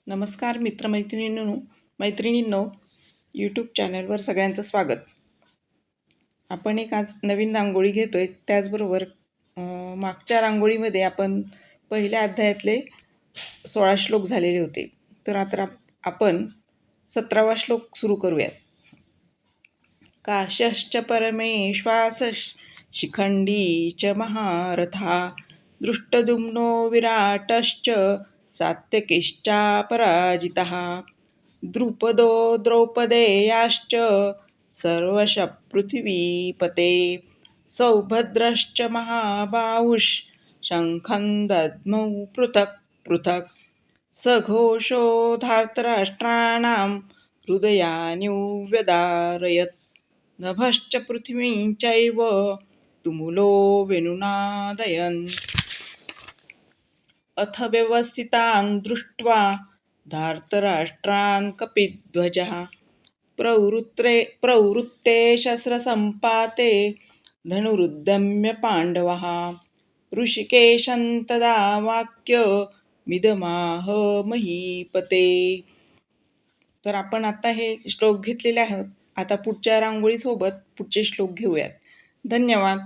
नमस्कार मैत्रिणींनो, यूट्यूब चॅनलवर सगळ्यांचं स्वागत. आपण एक आज नवीन रांगोळी घेतो आहे. त्याचबरोबर मागच्या रांगोळीमध्ये आपण पहिल्या अध्यायातले 16 श्लोक झालेले होते. तर आता आपण 17वा श्लोक सुरू करूयात. काशश्च परमेश्वास शिखंडी च महारथा दृष्टद्युम्नो विराटश्च सात्यकिश्चापराजितः द्रुपदो द्रौपदेयाश्च सर्वशः पृथिवीपते सौभद्रश्च महाबाहुश् शङ्खं दद्मौ पृथक् पृथक् सघोषो धार्तराष्ट्राणां हृदयान्युव्यदारयत् नभश्च पृथिवीं चैव तुमुलो वेणुनादयन् अथ व्यवस्थितान् दृष्ट्वा धार्तराष्ट्रान् कपिध्वजः प्रवृत्ते शस्त्रसम्पाते धनुरुद्यम्य पाण्डवः ऋषिकेशं तदा वाक्यमिदमाह महीपते. तर आपण आता हे श्लोक घेतलेले आहेत. आता पुढच्या रांगोळीसोबत पुढचे श्लोक घेऊयात. धन्यवाद.